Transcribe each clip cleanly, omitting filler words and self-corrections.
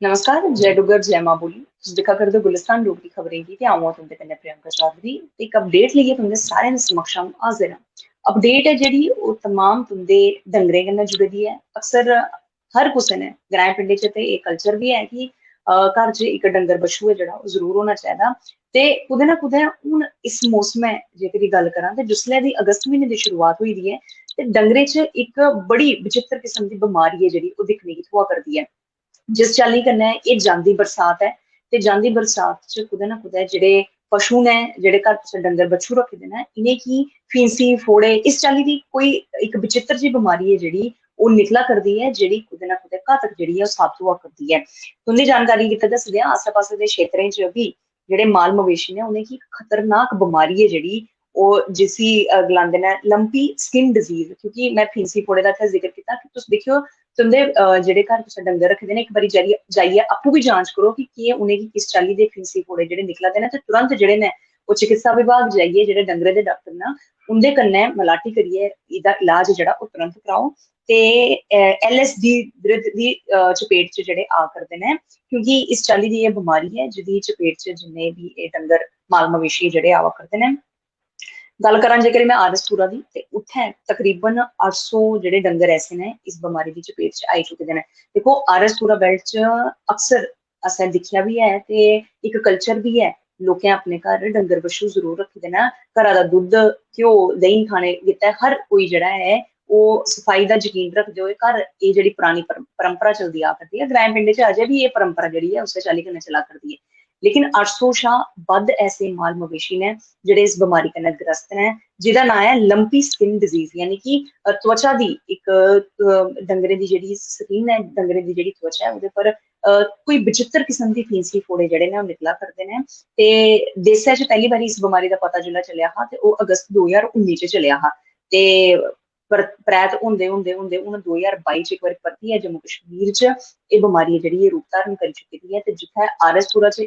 नमस्कार, जय डुग्गर, जय मां बोली। तुस दिक्खा करदे ओ गुलिस्तान डोगरी खबरें गी ते अ'ऊं आं तुं'दे कन्नै प्रियंका चौधरी ते इक अपडेट लेइयै तुं'दे सारें दे समक्ष अ'ऊं हाजिर आं। अपडेट ऐ जेह्ड़ी ओह् तमाम तुं'दे डंगरें कन्नै जुड़ी दी ऐ। अक्सर हर कुसै ने ग्राएं पिंडें च ते एह् कल्चर बी है कि घर च इक डंगर बच्छू ऐ जेह्ड़ा ओह् जरूर होना चाहिदा। ते कुतै ना कुतै हून इस मौसमै जेकर गल्ल करां ते जिसलै दी अगस्त म्हीने दी शुरुआत होई दी ऐ ते डंगरें च इक बड़ी विचित्र किस्म दी बमारी ऐ जेह्ड़ी ओह् दिक्खने गी थ्होआ करदी ऐ। जिस चाल्ली कन्नै एह् जांदी बरसात ऐ ते जांदी बरसात च कुतै ना कुतै जेह्ड़े पशु ने जेह्ड़े घर तुसें डंगर बच्छू रक्खे दे न इ'नेंगी फींसी फोड़े इस चाल्ली दी कोई इक विचित्र जी बमारी ऐ जेह्ड़ी ओह् निकला करदी ऐ जेह्ड़ी कुतै ना कुतै घातक जेह्ड़ी ऐ ओह् साबत होआ करदी ऐ। तुं'दी जानकारी गित्तै दस्सदे आं आस्सै पास्सै दे क्षेत्रें च बी जेह्ड़े माल मवेशी ने उ'नेंगी खतरनाक बमारी ऐ जेह्ड़ी ओह् जिसी गलांदे न लंपी स्किन डिजीज, क्योंकि मैं फींसी फोड़े दा इत्थै जिक्र कीता कि तुस दिक्खेओ तुं'दे जेह्ड़े घर तुसें डंगर रक्खे दे न इक बारी जाइयै आपूं बी जांच करो कि केह् उ'नेंगी किस चाल्ली दे फींसी फोड़े जेह्ड़े निकला दे न ते तुरंत जेह्ड़े न ओह् चिकित्सा विभाग जाइयै जेह्ड़े डंगरे दे डाक्टर न उं'दे कन्नै मलाटी करियै एह्दा इलाज जेह्ड़ा ओह् तुरंत कराओ ते LSD दी चपेट च जेह्ड़े आ करदे न, क्योंकि इस चाल्ली दी एह् बमारी ऐ जेह्दी चपेट च जिन्ने बी एह् डंगर माल मवेशी जेह्ड़े आवा करदे न। गल्ल करां जेकर मैं आरएसपुरा दी ते उत्थै तकरीबन 800 जेह्ड़े डंगर ऐसे न इस बमारी दी चपेट च आई चुके दे न। देखो आरएसपुरा बेल्ट च अक्सर असें दिक्खेआ बी ऐ ते इक कल्चर बी ऐ, लोकें अपने घर डंगर बच्छू जरूर रक्खे दे न। घरा दा दुद्ध घ्यो देहीं खाने गित्तै हर कोई जेह्ड़ा ऐ ओह् सफाई दा यकीन रखदे होए घर एह् जेह्ड़ी परानी परंपरा चलदी आ करदी ऐ। ग्राएं पिंडें च अजें बी एह् परंपरा जेह्ड़ी ऐ उस्सै चाल्ली कन्नै चला करदी ऐ। लेकिन 800 शा बद्ध ऐसे माल मवेशी न जेह्ड़े इस बमारी कन्नै ग्रस्त न, जेह्दा नां ऐ लंपी स्किन डिजीज, यानी कि त्वचा दी इक डंगरे दी जेह्ड़ी स्किन ऐ, डंगरे दी जेह्ड़ी त्वचा ऐ ओह्दे पर कोई विचित्र किस्म दी फींसी फोड़े जेह्ड़े न ओह् निकला करदे न। ते देसै च पैह्ली बारी इस बमारी दा पता जेल्लै चलेआ हा ते ओह् अगस्त 2019 च चलेआ हा ते परैत होंदे होंदे होंदे हून 2022 च इक बारी परतियै जम्मू कश्मीर च एह् बमारी जेह्ड़ी ऐ रूप धारण करी चुकी दी ऐ ते जित्थै आरएसपुरा च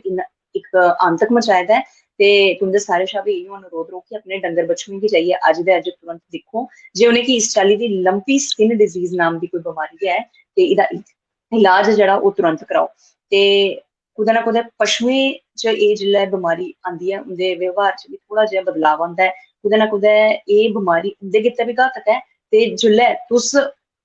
इक आंतक मचाए दा ऐ। ते तुं'दे सारे शा बी इ'यो अनुरोध रौह्ग कि अपने डंगर बच्छुएं गी जाइयै अज्ज दे अज्ज तुरंत दिक्खो जे उ'नेंगी इस चाल्ली दी लंपी स्किन डिजीज नाम दी कोई बमारी ऐ ते एह्दा इलाज जेह्ड़ा ओह् तुरंत कराओ। ते कुतै ना कुतै पशुएं च एह् जेल्लै बमारी आंदी ऐ उं'दे व्यवहार च बी थोह्ड़ा जेहा बदलाव आंदा ऐ। कुतै ना कुतै एह् बमारी उं'दे गित्तै बी घातक ऐ ते जेल्लै तुस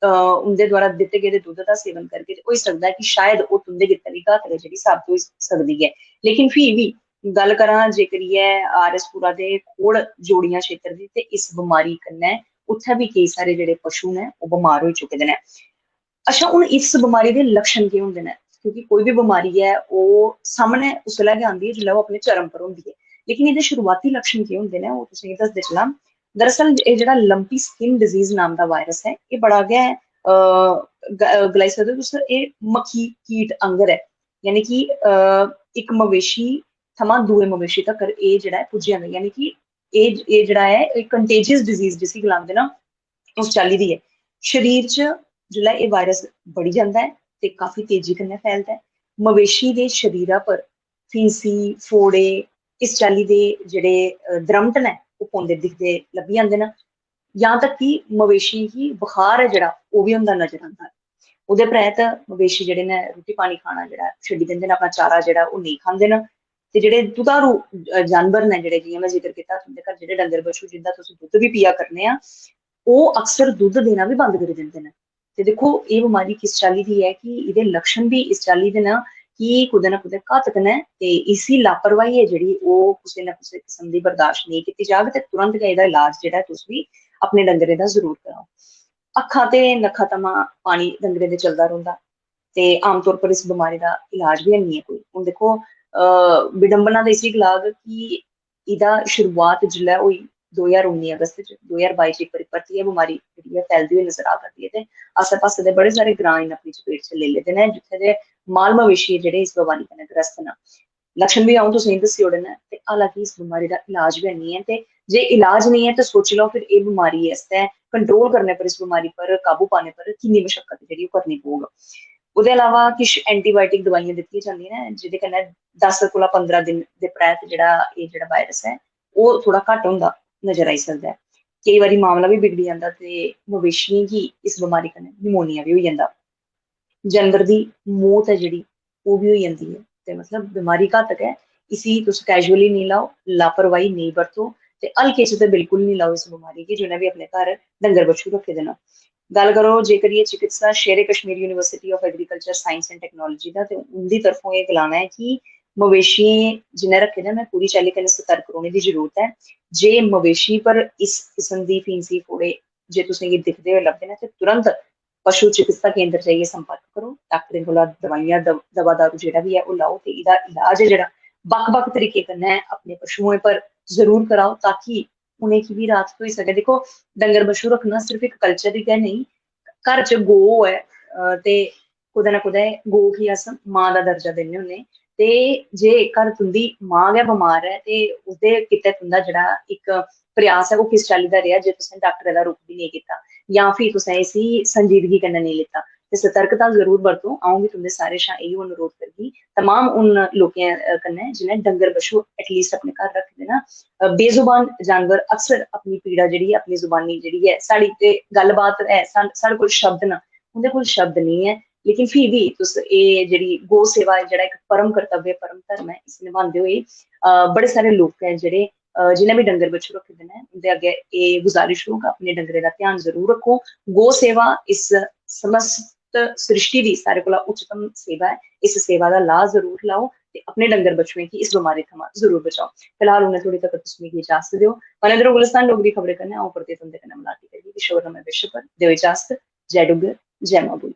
उं'दे द्वारा दित्ते गेदे दुद्ध दा सेवन करगे ते होई सकदा ऐ कि शायद ओह् तुं'दे गित्तै बी घातक जेह्ड़ी साबत होई सकदी ऐ। लेकिन फ्ही बी गल्ल करां जेकरियै आरएसपुरा दे खोड़ जोड़ियां क्षेत्र दी ते इस बमारी कन्नै उत्थै बी केईं सारे जेह्ड़े पशु न ओह् बमार होई चुके दे न। अच्छा, हून इस बमारी दे लक्षण केह् होंदे न? क्योंकि कोई बी बमारी ऐ ओह् सामनै उसलै गै आंदी ऐ जिसलै ओह् अपने चरम पर होंदी ऐ। लेकिन एह्दे शुरुआती लक्षण केह् होंदे न ओह् तुसेंगी दसदे चलां। दरअसल एह् जेह्ड़ा लंपी स्किन डिजीज नाम दा वायरस ऐ एह् बड़ा गै गलाई सकदे हो तुस एह् मक्खी कीट आंगर ऐ, यानी कि इक मवेशी थमां दुए मवेशी तक्कर एह् जेह्ड़ा ऐ पुज्जी जंदा, यानी कि एह् जेह्ड़ा ऐ कंटेजियस डिजीज जिसी गलांदे न उस चाल्ली दी ऐ। शरीर च जेल्लै एह् वायरस बढ़ी जंदा ऐ ते काफी तेजी कन्नै फैलदा ऐ। मवेशी दे शरीरा पर फींसी फोड़े इस चाल्ली दे जेह्ड़े द्रमट न ओह् पौंदे दिखदे लब्भी जंदे न। जां तक कि मवेशी गी बुखार ऐ जेह्ड़ा ओह् बी होंदा नजर आंदा ऐ। ओह्दे परैंत मवेशी जेह्ड़े न रुट्टी पानी खाना जेह्ड़ा छड्डी दिंदे न, अपना चारा जेह्ड़ा ओह् नेईं खंदे न। ते जेह्ड़े दुधारू जानवर न जेह्ड़े जि'यां मैं जिक्र कीता तुं'दे घर जेह्ड़े डंगर बच्छू जिंदा तुस दुद्ध बी पिया करने आं ओह् अक्सर दुद्ध देना बी बंद करी दिंदे न। ते दिक्खो एह् बमारी किस चाल्ली दी ऐ कि एह्दे लक्षण बी इस चाल्ली दे न कि कुतै ना कुतै घातक न ते इसी लापरवाही ऐ जेह्ड़ी ओह् कुसै ना कुसै किस्म दी बर्दाश्त नेईं कीती जाह्ग ते तुरंत गै एह्दा इलाज जेह्ड़ा ऐ तुस बी अपने डंगरे दा जरूर कराओ। अक्खां ते नक्खां थमां पानी डंगरे दे चलदा रौंह्दा ते आमतौर पर इस बमारी दा इलाज बी हैनी ऐ कोई। हून दिक्खो विडंबना ते इसी गलाग कि एह्दा शुरुआत जिल्लै होई 2019 अगस्त च 2022 च इक बारी परतियै बमारी जेह्ड़ी ऐ फैलदी होई नजर आ करदी ऐ ते आस्सै पास्सै दे बड़े सारे ग्रां इन्न अपनी चपेट च लेई लेदे न जित्थै दे माल मवेशी जेह्ड़े इस बमारी कन्नै ग्रस्त न। लक्षण बी अ'ऊं तुसेंगी दस्सी ओड़े न ते हालांकि इस बमारी दा इलाज बी हैनी ऐ ते जे इलाज नेईं ऐ ते सोची लैओ फिर एह् बमारी आस्तै कंट्रोल करने पर, इस बमारी पर काबू पाने पर किन्नी मशक्कत जेह्ड़ी ओह् करनी पौग। ओह्दे अलावा किश एंटीबायोटिक दवाइयां दित्तियां जंदियां न जेह्दे कन्नै 10 कोला 15 दिन दे परैंत जेह्ड़ा एह् जेह्ड़ा वायरस ऐ ओह् थोह्ड़ा घट्ट होंदा नजर आई सकदा ऐ। केईं बारी मामला बी बिगड़ी जंदा ते मवेशियें गी इस बमारी कन्नै नमोनिया बी होई जंदा। जानवर दी मौत ऐ जेह्ड़ी वो भी हो जाती है। ते मतलब बीमारी घातक है, इसी तुस कैजुअली नहीं लाओ, लापरवाही नहीं बरतो ते हल्के च ते बिल्कुल नहीं लाओ इस बीमारी गी जिन्हें भी अपने घर डंगर बच्छू रखे दे न। गल करो जेकर ये चिकित्सा शेरे Kashmir university of agriculture science and technology का, तो उनकी तरफों ये गलाना है कि मवेशी जिन्हें रखे दे मैं पूरी चाली कन्नै सतर्क रौह्ने की जरूरत है। जे मवेशी पर इस किस्म की फींसी फोड़े जे तुसें गी दिखदे होए लभदे न ते तुरंत पशु चिकित्सा केंद्र जाइयै संपर्क करो, डाक्टरें कोला दवाइयां दवा दारू जेह्ड़ा भी है ओह् लाओ ते एह्दा इलाज है जेह्ड़ा बक्ख-बक्ख तरीके कन्नै अपने पशुएं पर जरूर कराओ ताकि उ'नेंगी भी राहत थ्होई सकै। देखो डंगर बच्छू रखना सिर्फ इक कल्चर गै नहीं, घर च गौ होऐ ते कुदै ना कुदै गौ गी अस मां दा दर्जा दिन्ने होन्ने, ते जे घर तुंदी मां गै बमार है ते ओह्दे गित्तै तुंदा जेह्ड़ा इक प्रयास है ओह् किस चाल्ली दा रेहा जे तुसें डाक्टरै दा रुख भी नेईं कीता जां फ्ही तुसें इसी संजीदगी कन्नै नेईं लेता। ते सतर्कता जरूर बरतो। अ'ऊं बी तुंदे सारें शा इ'यो अनुरोध करगी तमाम उन लोकें कन्नै जि'नें डंगर बच्छू एटलीस्ट अपने घर रखे दे न। बेजुबान जानवर अक्सर अपनी पीड़ा जेह्ड़ी है अपनी जुबानी जेह्ड़ी है साढ़ी ते गल्लबात है साढ़े कोल शब्द न, उं'दे कोल शब्द नहीं है, लेकिन फ्ही भी तुस एह् जेह्ड़ी गौ सेवा है जेह्ड़ा इक परम कर्तव्य परम धर्म है इसी निभांदे होई बड़े सारे लोक हैं जेह्ड़े जि'नें भी डंगर बच्छू रखे दे न उं'दे अग्गें एह् गुजारिश होग अपने डंगरें दा ध्यान जरूर रक्खो। गौ सेवा इस समस्त सृष्टि दी सारे कोला उच्चतम सेवा है, इस सेवा दा लाह् जरूर लाओ ते अपने डंगर बच्छुएं गी इस बमारी थमां जरूर बचाओ। फिलहाल उ'नें थोड़ी तक तुस मिगी इजाजत देओ। मनेंद्र गुलिस्तान डोगरी खबरें कन्नै अ'ऊं परतियै तुंदे कन्नै मलाटी करियै किशोर नमें विशे पर देओ इजाजत। जय डुग्गर, जय मां बोली।